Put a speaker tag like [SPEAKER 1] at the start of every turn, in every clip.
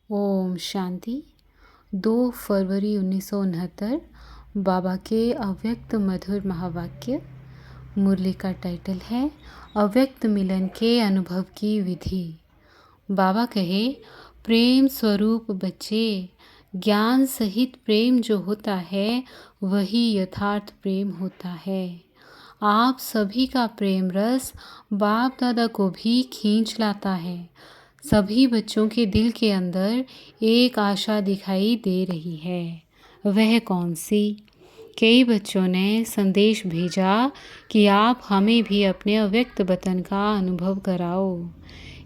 [SPEAKER 1] ओम शांति। 2 फरवरी 1969 बाबा के अव्यक्त मधुर महावाक्य। मुरली का टाइटल है अव्यक्त मिलन के अनुभव की विधि। बाबा कहे, प्रेम स्वरूप बच्चे, ज्ञान सहित प्रेम जो होता है वही यथार्थ प्रेम होता है। आप सभी का प्रेम रस बाप दादा को भी खींच लाता है। सभी बच्चों के दिल के अंदर एक आशा दिखाई दे रही है। वह कौन सी? कई बच्चों ने संदेश भेजा कि आप हमें भी अपने अव्यक्त वतन का अनुभव कराओ।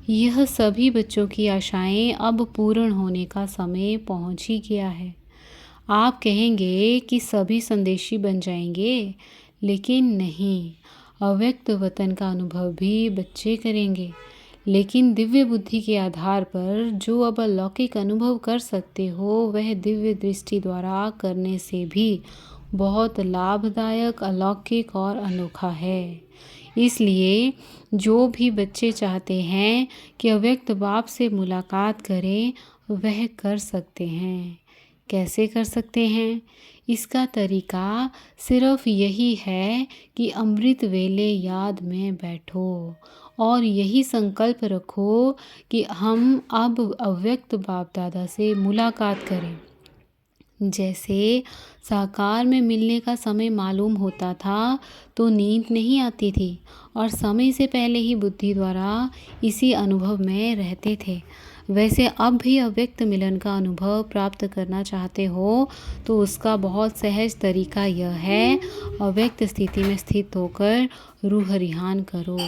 [SPEAKER 1] यह सभी बच्चों की आशाएं अब पूर्ण होने का समय पहुंच ही गया है। आप कहेंगे कि सभी संदेशी बन जाएंगे, लेकिन नहीं, अव्यक्त वतन का अनुभव भी बच्चे करेंगे। लेकिन दिव्य बुद्धि के आधार पर जो अब अलौकिक अनुभव कर सकते हो, वह दिव्य दृष्टि द्वारा करने से भी बहुत लाभदायक, अलौकिक और अनोखा है। इसलिए जो भी बच्चे चाहते हैं कि अव्यक्त बाप से मुलाकात करें, वह कर सकते हैं। कैसे कर सकते हैं? इसका तरीका सिर्फ यही है कि अमृत वेले याद में बैठो और यही संकल्प रखो कि हम अब अव्यक्त बाप दादा से मुलाकात करें। जैसे साकार में मिलने का समय मालूम होता था तो नींद नहीं आती थी और समय से पहले ही बुद्धि द्वारा इसी अनुभव में रहते थे। वैसे अब भी अव्यक्त मिलन का अनुभव प्राप्त करना चाहते हो तो उसका बहुत सहज तरीका यह है, अव्यक्त स्थिति में स्थित होकर रूह रिहान करो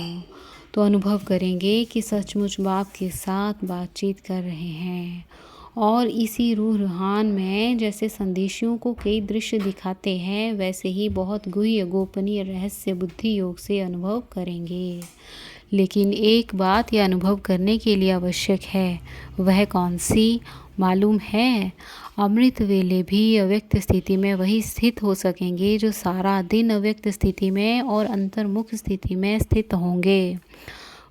[SPEAKER 1] तो अनुभव करेंगे कि सचमुच बाप के साथ बातचीत कर रहे हैं। और इसी रूह रूहान में जैसे संदेशियों को कई दृश्य दिखाते हैं, वैसे ही बहुत गुह्य गोपनीय रहस्य बुद्धि योग से अनुभव करेंगे। लेकिन एक बात यह अनुभव करने के लिए आवश्यक है, वह कौन सी मालूम है? अमृत वेले भी अव्यक्त स्थिति में वही स्थित हो सकेंगे जो सारा दिन अव्यक्त स्थिति में और अंतर्मुख स्थिति में स्थित होंगे।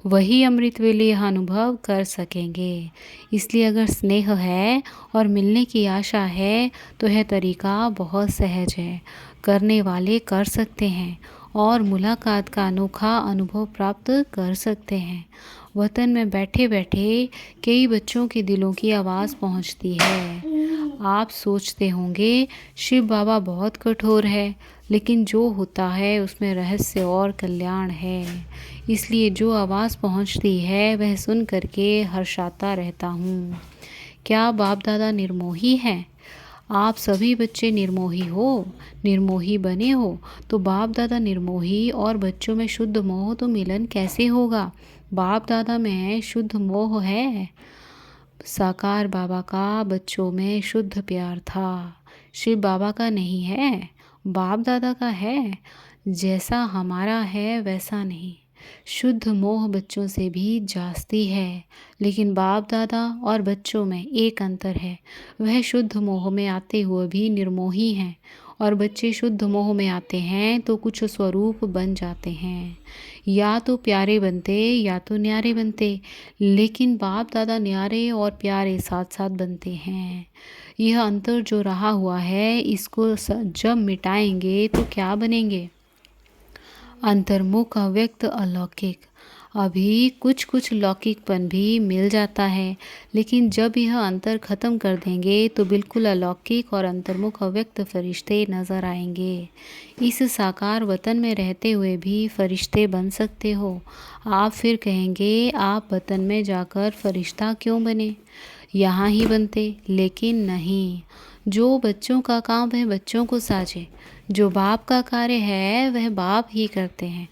[SPEAKER 1] वही अमृत वेले यह अनुभव कर सकेंगे। इसलिए अगर स्नेह है और मिलने की आशा है तो यह तरीका बहुत सहज है, करने वाले कर सकते हैं और मुलाकात का अनोखा अनुभव प्राप्त कर सकते हैं। वतन में बैठे बैठे कई बच्चों के दिलों की आवाज़ पहुंचती है। आप सोचते होंगे शिव बाबा बहुत कठोर है, लेकिन जो होता है उसमें रहस्य और कल्याण है। इसलिए जो आवाज़ पहुंचती है वह सुन करके हर्षाता रहता हूँ। क्या बाप दादा निर्मोही हैं? आप सभी बच्चे निर्मोही हो, निर्मोही बने हो तो बाप दादा निर्मोही और बच्चों में शुद्ध मोह तो मिलन कैसे होगा? बाप दादा में शुद्ध मोह है। साकार बाबा का बच्चों में शुद्ध प्यार था, शिव बाबा का नहीं है, बाप दादा का है। जैसा हमारा है वैसा नहीं। शुद्ध मोह बच्चों से भी जास्ती है, लेकिन बाप दादा और बच्चों में एक अंतर है, वह शुद्ध मोह में आते हुए भी निर्मोही हैं और बच्चे शुद्ध मोह में आते हैं तो कुछ स्वरूप बन जाते हैं, या तो प्यारे बनते या तो न्यारे बनते। लेकिन बाप दादा न्यारे और प्यारे साथ साथ बनते हैं। यह अंतर जो रहा हुआ है, इसको जब मिटाएंगे तो क्या बनेंगे? अंतर्मुख, अव्यक्त, अलौकिक। अभी कुछ कुछ लौकिकपन भी मिल जाता है, लेकिन जब यह अंतर खत्म कर देंगे तो बिल्कुल अलौकिक और अंतर्मुख अव्यक्त फरिश्ते नज़र आएंगे। इस साकार वतन में रहते हुए भी फरिश्ते बन सकते हो। आप फिर कहेंगे आप वतन में जाकर फरिश्ता क्यों बने, यहाँ ही बनते। लेकिन नहीं, जो बच्चों का काम है बच्चों को साझे, जो बाप का कार्य है वह बाप ही करते हैं।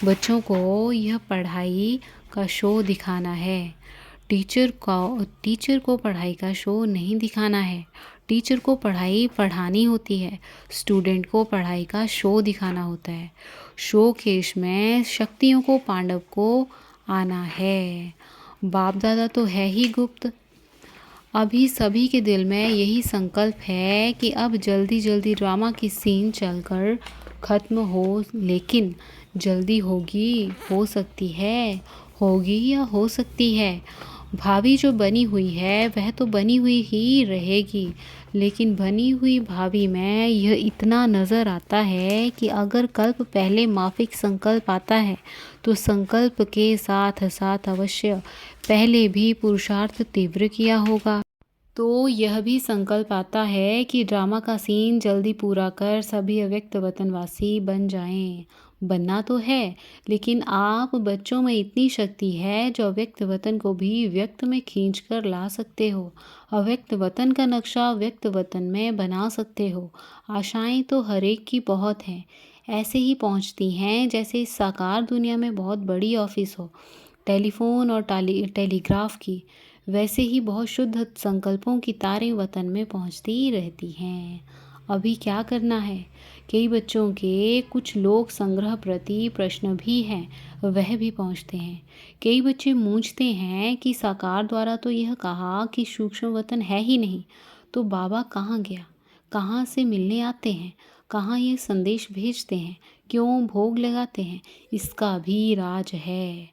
[SPEAKER 1] बच्चों को यह पढ़ाई का शो दिखाना है, टीचर को पढ़ाई का शो नहीं दिखाना है। टीचर को पढ़ाई पढ़ानी होती है, स्टूडेंट को पढ़ाई का शो दिखाना होता है। शो केश में शक्तियों को, पांडव को आना है। बाप दादा तो है ही गुप्त। अभी सभी के दिल में यही संकल्प है कि अब जल्दी जल्दी ड्रामा की सीन चलकर ख़त्म हो, लेकिन जल्दी होगी, हो सकती है, होगी या हो सकती है। भावी जो बनी हुई है वह तो बनी हुई ही रहेगी, लेकिन बनी हुई भावी में यह इतना नज़र आता है कि अगर कल्प पहले माफिक संकल्प आता है तो संकल्प के साथ साथ अवश्य पहले भी पुरुषार्थ तीव्र किया होगा। तो यह भी संकल्प आता है कि ड्रामा का सीन जल्दी पूरा कर सभी अव्यक्त वतनवासी बन जाएं। बनना तो है, लेकिन आप बच्चों में इतनी शक्ति है जो अव्यक्त वतन को भी व्यक्त में खींच कर ला सकते हो। अव्यक्त वतन का नक्शा व्यक्त वतन में बना सकते हो। आशाएं तो हर एक की बहुत हैं, ऐसे ही पहुंचती हैं जैसे इस साकार दुनिया में बहुत बड़ी ऑफिस हो टेलीफोन और टेलीग्राफ की। वैसे ही बहुत शुद्ध संकल्पों की तारें वतन में पहुंचती ही रहती हैं। अभी क्या करना है? कई बच्चों के कुछ लोक संग्रह प्रति प्रश्न भी हैं, वह भी पहुंचते हैं। कई बच्चे मूंझते हैं कि साकार द्वारा तो यह कहा कि सूक्ष्म वतन है ही नहीं, तो बाबा कहाँ गया? कहाँ से मिलने आते हैं? कहाँ ये संदेश भेजते हैं? क्यों भोग लगाते हैं? इसका भी राज है।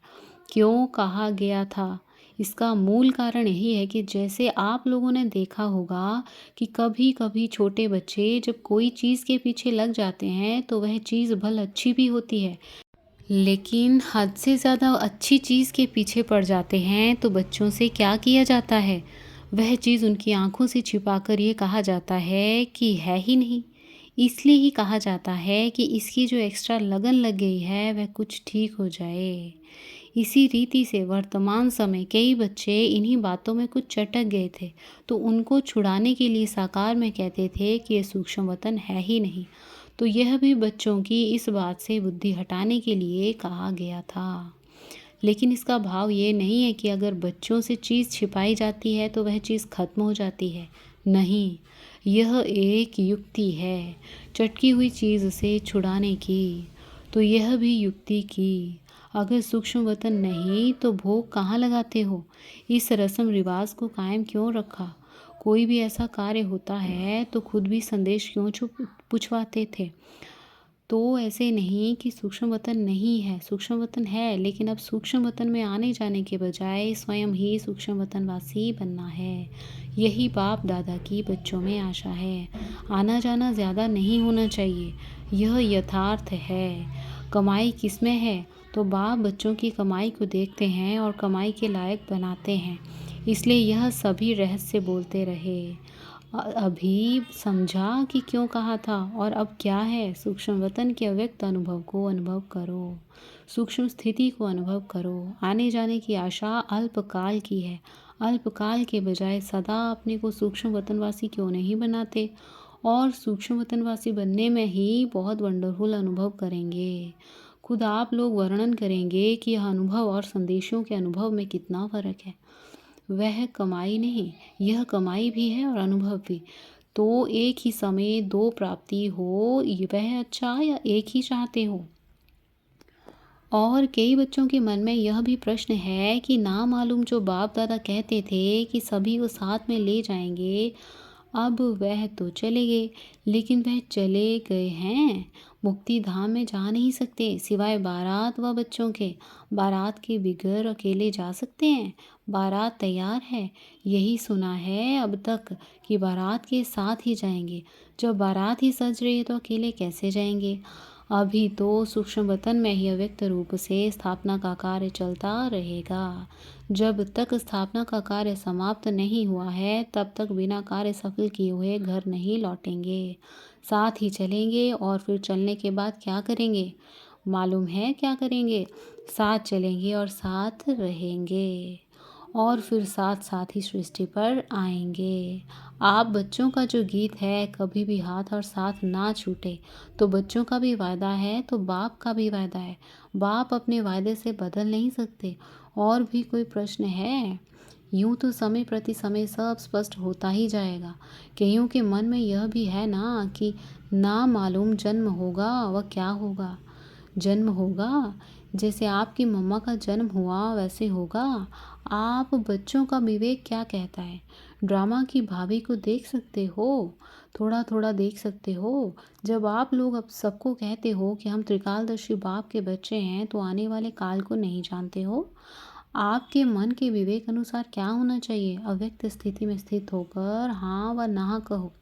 [SPEAKER 1] क्यों कहा गया था? इसका मूल कारण यही है कि जैसे आप लोगों ने देखा होगा कि कभी कभी छोटे बच्चे जब कोई चीज़ के पीछे लग जाते हैं तो वह चीज़ भले अच्छी भी होती है, लेकिन हद से ज़्यादा अच्छी चीज़ के पीछे पड़ जाते हैं तो बच्चों से क्या किया जाता है? वह चीज़ उनकी आंखों से छिपाकर ये कहा जाता है कि है ही नहीं। इसलिए ही कहा जाता है कि इसकी जो एक्स्ट्रा लगन लग गई है वह कुछ ठीक हो जाए। इसी रीति से वर्तमान समय कई बच्चे इन्हीं बातों में कुछ चटक गए थे, तो उनको छुड़ाने के लिए साकार में कहते थे कि यह सूक्ष्म वतन है ही नहीं। तो यह भी बच्चों की इस बात से बुद्धि हटाने के लिए कहा गया था। लेकिन इसका भाव ये नहीं है कि अगर बच्चों से चीज़ छिपाई जाती है तो वह चीज़ खत्म हो जाती है। नहीं, यह एक युक्ति है चटकी हुई चीज़ से छुड़ाने की। तो यह भी युक्ति की। अगर सूक्ष्म वतन नहीं तो भोग कहाँ लगाते हो? इस रस्म रिवाज को कायम क्यों रखा? कोई भी ऐसा कार्य होता है तो खुद भी संदेश क्यों छुप पूछवाते थे? तो ऐसे नहीं कि सूक्ष्म वतन नहीं है, सूक्ष्म वतन है, लेकिन अब सूक्ष्म वतन में आने जाने के बजाय स्वयं ही सूक्ष्म वतनवासी बनना है। यही बाप दादा की बच्चों में आशा है। आना जाना ज़्यादा नहीं होना चाहिए, यह यथार्थ है। कमाई किसमें है? तो बाप बच्चों की कमाई को देखते हैं और कमाई के लायक बनाते हैं। इसलिए यह सभी रहस्य बोलते रहे। अभी समझा कि क्यों कहा था और अब क्या है? सूक्ष्म वतन के अव्यक्त अनुभव को अनुभव करो, सूक्ष्म स्थिति को अनुभव करो। आने जाने की आशा अल्पकाल की है। अल्पकाल के बजाय सदा अपने को सूक्ष्म वतनवासी क्यों नहीं बनाते? और सूक्ष्म वतनवासी बनने में ही बहुत वंडरफुल अनुभव करेंगे। खुद आप लोग वर्णन करेंगे कि यह अनुभव और संदेशों के अनुभव में कितना फर्क है। वह कमाई नहीं, यह कमाई भी है और अनुभव भी। तो एक ही समय दो प्राप्ति हो, वह अच्छा या एक ही चाहते हो? और कई बच्चों के मन में यह भी प्रश्न है कि ना मालूम जो बाप दादा कहते थे कि सभी को साथ में ले जाएंगे, अब वह तो चले गए, लेकिन वह चले गए हैं, मुक्ति धाम में जा नहीं सकते सिवाय बारात व बच्चों के। बारात के बिगर अकेले जा सकते हैं? बारात तैयार है, यही सुना है अब तक कि बारात के साथ ही जाएंगे। जब बारात ही सज रही है तो अकेले कैसे जाएंगे? अभी तो सूक्ष्म वतन में ही अव्यक्त रूप से स्थापना का कार्य चलता रहेगा। जब तक स्थापना का कार्य समाप्त नहीं हुआ है तब तक बिना कार्य सफल किए हुए घर नहीं लौटेंगे। साथ ही चलेंगे और फिर चलने के बाद क्या करेंगे? मालूम है क्या करेंगे? साथ चलेंगे और साथ रहेंगे और फिर साथ साथ ही सृष्टि पर आएंगे। आप बच्चों का जो गीत है कभी भी हाथ और साथ ना छूटे, तो बच्चों का भी वायदा है तो बाप का भी वायदा है। बाप अपने वायदे से बदल नहीं सकते। और भी कोई प्रश्न है? यूं तो समय प्रति समय सब स्पष्ट होता ही जाएगा। कईयों के मन में यह भी है ना कि ना मालूम जन्म होगा वह क्या होगा। जन्म होगा, जैसे आपकी मम्मा का जन्म हुआ वैसे होगा। आप बच्चों का विवेक क्या कहता है? ड्रामा की भाभी को देख सकते हो, थोड़ा थोड़ा देख सकते हो। जब आप लोग अब सबको कहते हो कि हम त्रिकालदर्शी बाप के बच्चे हैं तो आने वाले काल को नहीं जानते हो। आपके मन के विवेक अनुसार क्या होना चाहिए? अव्यक्त स्थिति में स्थित होकर हाँ व ना कहो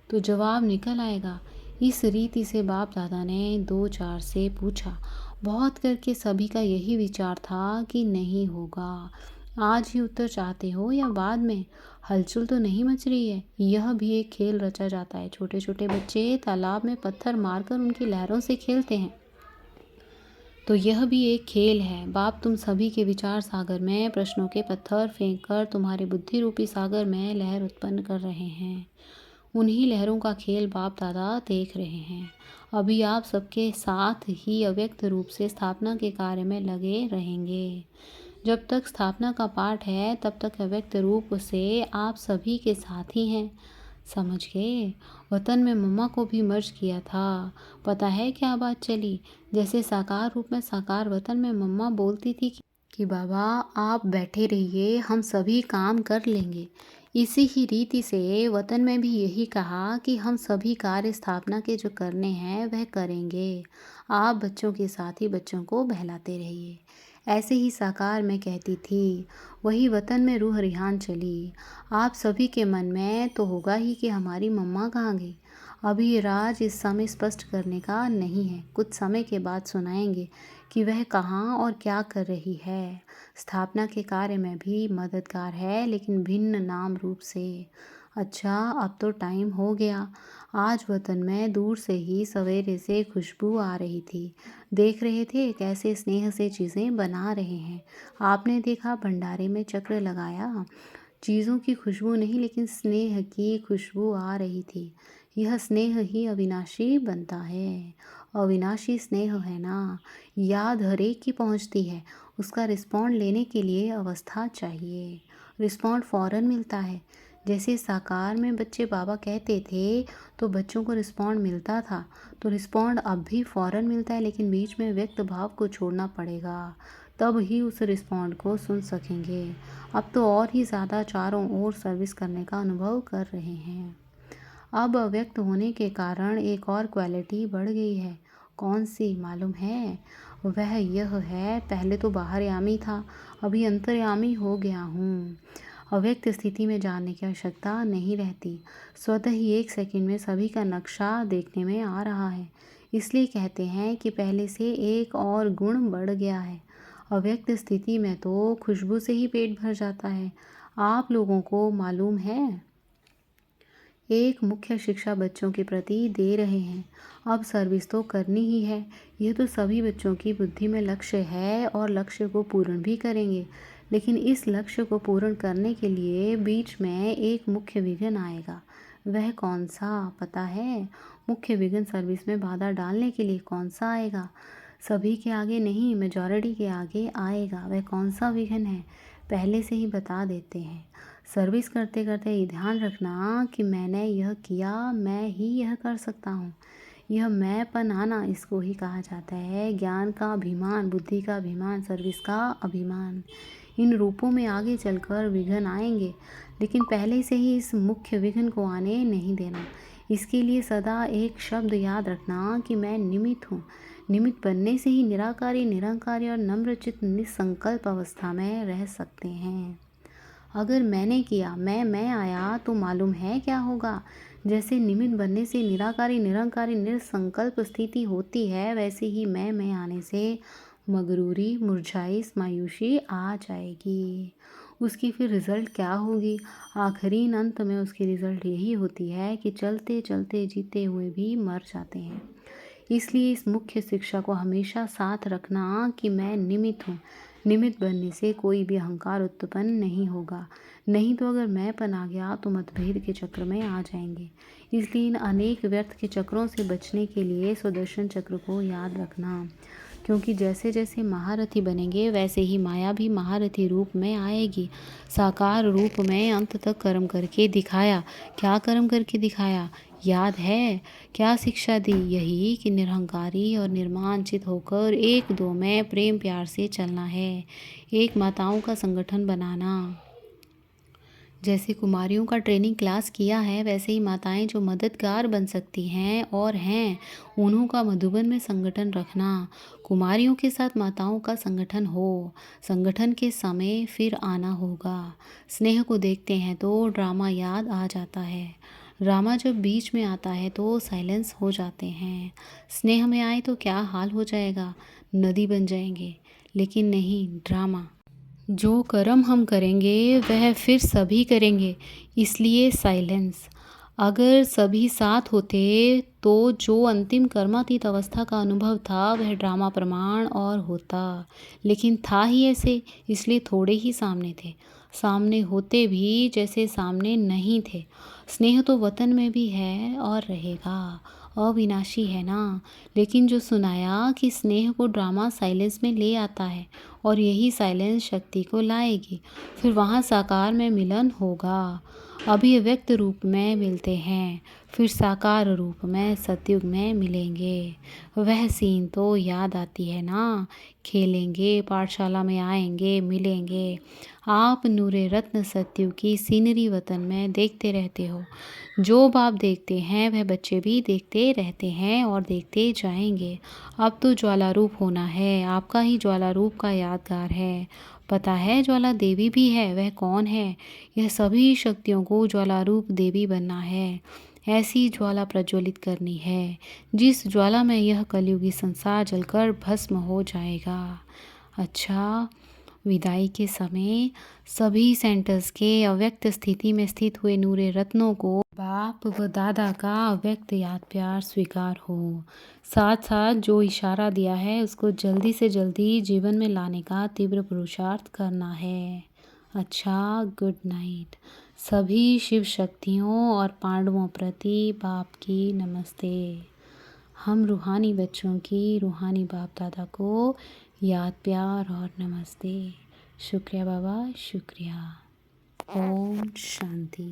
[SPEAKER 1] तो जवाब निकल आएगा। इस रीति से बाप दादा ने 2-4 से पूछा। बहुत करके सभी का यही विचार था कि नहीं होगा। आज ही उत्तर चाहते हो या बाद में? हलचल तो नहीं मच रही है। यह भी एक खेल रचा जाता है। छोटे छोटे बच्चे तालाब में पत्थर मारकर उनकी लहरों से खेलते हैं, तो यह भी एक खेल है। बाप तुम सभी के विचार सागर में प्रश्नों के पत्थर फेंककर तुम्हारे बुद्धि रूपी सागर में लहर उत्पन्न कर रहे हैं। उन्हीं लहरों का खेल बाप दादा देख रहे हैं। अभी आप सबके साथ ही अव्यक्त रूप से स्थापना के कार्य में लगे रहेंगे। जब तक स्थापना का पाठ है तब तक अव्यक्त रूप से आप सभी के साथ ही हैं। समझ गए? वतन में मम्मा को भी मर्ज किया था। पता है क्या बात चली? जैसे साकार रूप में साकार वतन में मम्मा बोलती थी कि बाबा आप बैठे रहिए, हम सभी काम कर लेंगे। इसी ही रीति से वतन में भी यही कहा कि हम सभी कार्य स्थापना के जो करने हैं वह करेंगे। आप बच्चों के साथ ही बच्चों को बहलाते रहिए। ऐसे ही साकार में कहती थी, वही वतन में रूह रिहान चली। आप सभी के मन में तो होगा ही कि हमारी मम्मा कहाँ गई। अभी ये राज इस समय स्पष्ट करने का नहीं है। कुछ समय के बाद सुनाएंगे कि वह कहाँ और क्या कर रही है। स्थापना के कार्य में भी मददगार है, लेकिन भिन्न नाम रूप से। अच्छा, अब तो टाइम हो गया। आज वतन में दूर से ही सवेरे से खुशबू आ रही थी। देख रहे थे कैसे स्नेह से चीज़ें बना रहे हैं। आपने देखा भंडारे में चक्र लगाया। चीज़ों की खुशबू नहीं, लेकिन स्नेह की खुशबू आ रही थी। यह स्नेह ही अविनाशी बनता है। अविनाशी स्नेह है ना, याद हर एक की पहुंचती है। उसका रिस्पॉन्ड लेने के लिए अवस्था चाहिए। रिस्पॉन्ड फौरन मिलता है। जैसे साकार में बच्चे बाबा कहते थे तो बच्चों को रिस्पॉन्ड मिलता था, तो रिस्पॉन्ड अब भी फौरन मिलता है, लेकिन बीच में व्यक्त भाव को छोड़ना पड़ेगा। तब ही उस रिस्पॉन्ड को सुन सकेंगे। अब तो और ही ज़्यादा चारों ओर सर्विस करने का अनुभव कर रहे हैं। अब अव्यक्त होने के कारण एक और क्वालिटी बढ़ गई है। कौन सी मालूम है? वह यह है, पहले तो बाहरयामी था, अभी अंतर्यामी हो गया हूँ। अव्यक्त स्थिति में जाने की आवश्यकता नहीं रहती। स्वतः ही 1 सेकंड में सभी का नक्शा देखने में आ रहा है। इसलिए कहते हैं कि पहले से एक और गुण बढ़ गया है। अव्यक्त स्थिति में तो खुशबू से ही पेट भर जाता है। आप लोगों को मालूम है, एक मुख्य शिक्षा बच्चों के प्रति दे रहे हैं। अब सर्विस तो करनी ही है। यह तो सभी बच्चों की बुद्धि में लक्ष्य है और लक्ष्य को पूर्ण भी करेंगे। लेकिन इस लक्ष्य को पूर्ण करने के लिए बीच में एक मुख्य विघ्न आएगा। वह कौन सा पता है? मुख्य विघ्न सर्विस में बाधा डालने के लिए कौन सा आएगा? सभी के आगे नहीं, मेजॉरिटी के आगे आएगा। वह कौन सा विघ्न है? पहले से ही बता देते हैं। सर्विस करते करते ये ध्यान रखना कि मैंने यह किया, मैं ही यह कर सकता हूँ। यह मैंपन आना, इसको ही कहा जाता है ज्ञान का अभिमान, बुद्धि का अभिमान, सर्विस का अभिमान। इन रूपों में आगे चलकर विघ्न आएंगे, लेकिन पहले से ही इस मुख्य विघ्न को आने नहीं देना। इसके लिए सदा एक शब्द याद रखना कि मैं निमित्त हूँ। निमित्त बनने से ही निराकारी, निरंकारी और नम्रचित्त निसंकल्प अवस्था में रह सकते हैं। अगर मैंने किया, मैं आया, तो मालूम है क्या होगा? जैसे निमित्त बनने से निराकारी, निरंकारी, निसंकल्प स्थिति होती है, वैसे ही मैं आने से मगरूरी, मुरझाई, मायूसी आ जाएगी। उसकी फिर रिज़ल्ट क्या होगी? आखिरी अंत में उसकी रिज़ल्ट यही होती है कि चलते चलते जीते हुए भी मर जाते हैं। इसलिए इस मुख्य शिक्षा को हमेशा साथ रखना कि मैं निमित्त हूँ। निमित्त बनने से कोई भी अहंकार उत्पन्न नहीं होगा। नहीं तो अगर मैंपन आ गया तो मतभेद के चक्र में आ जाएंगे। इसलिए इन अनेक व्यर्थ के चक्रों से बचने के लिए सुदर्शन चक्र को याद रखना, क्योंकि जैसे जैसे महारथी बनेंगे वैसे ही माया भी महारथी रूप में आएगी। साकार रूप में अंत तक कर्म करके दिखाया। क्या कर्म करके दिखाया? याद है क्या शिक्षा दी? यही कि निरहंकारी और निर्मानचित होकर एक दो में प्रेम प्यार से चलना है। एक माताओं का संगठन बनाना। जैसे कुमारियों का ट्रेनिंग क्लास किया है, वैसे ही माताएं जो मददगार बन सकती हैं और हैं, उन्हों का मधुबन में संगठन रखना। कुमारियों के साथ माताओं का संगठन हो, संगठन के समय फिर आना होगा। स्नेह को देखते हैं तो ड्रामा याद आ जाता है। ड्रामा जब बीच में आता है तो साइलेंस हो जाते हैं। स्नेह में आए तो क्या हाल हो जाएगा, नदी बन जाएंगे। लेकिन नहीं, ड्रामा। जो कर्म हम करेंगे वह फिर सभी करेंगे, इसलिए साइलेंस। अगर सभी साथ होते तो जो अंतिम कर्मातीत अवस्था का अनुभव था वह ड्रामा प्रमाण और होता, लेकिन था ही ऐसे, इसलिए थोड़े ही सामने थे। सामने होते भी जैसे सामने नहीं थे। स्नेह तो वतन में भी है और रहेगा, अविनाशी है ना। लेकिन जो सुनाया कि स्नेह को ड्रामा साइलेंस में ले आता है और यही साइलेंस शक्ति को लाएगी, फिर वहाँ साकार में मिलन होगा। अभी अव्यक्त रूप में मिलते हैं, फिर साकार रूप में सतयुग में मिलेंगे। वह सीन तो याद आती है ना, खेलेंगे, पाठशाला में आएंगे, मिलेंगे। आप नूरे रत्न सतयुग की सीनरी वतन में देखते रहते हो। जो बाप देखते हैं वह बच्चे भी देखते रहते हैं और देखते जाएंगे। अब तो ज्वाला रूप होना है, आपका ही ज्वाला रूप का यादगार है। पता है ज्वाला देवी भी है, वह कौन है? यह सभी शक्तियों को ज्वाला रूप देवी बनना है। ऐसी ज्वाला प्रज्वलित करनी है जिस ज्वाला में यह कलयुगी संसार जलकर भस्म हो जाएगा। अच्छा, विदाई के समय सभी सेंटर्स के अव्यक्त स्थिति में स्थित हुए नूरे रत्नों को बाप व दादा का अव्यक्त याद प्यार स्वीकार हो। साथ साथ जो इशारा दिया है उसको जल्दी से जल्दी जीवन में लाने का तीव्र पुरुषार्थ करना है। अच्छा, गुड नाइट। सभी शिव शक्तियों और पांडवों प्रति बाप की नमस्ते। हम रूहानी बच्चों की रूहानी बाप दादा को याद प्यार और नमस्ते। शुक्रिया बाबा, शुक्रिया। ओम शांति।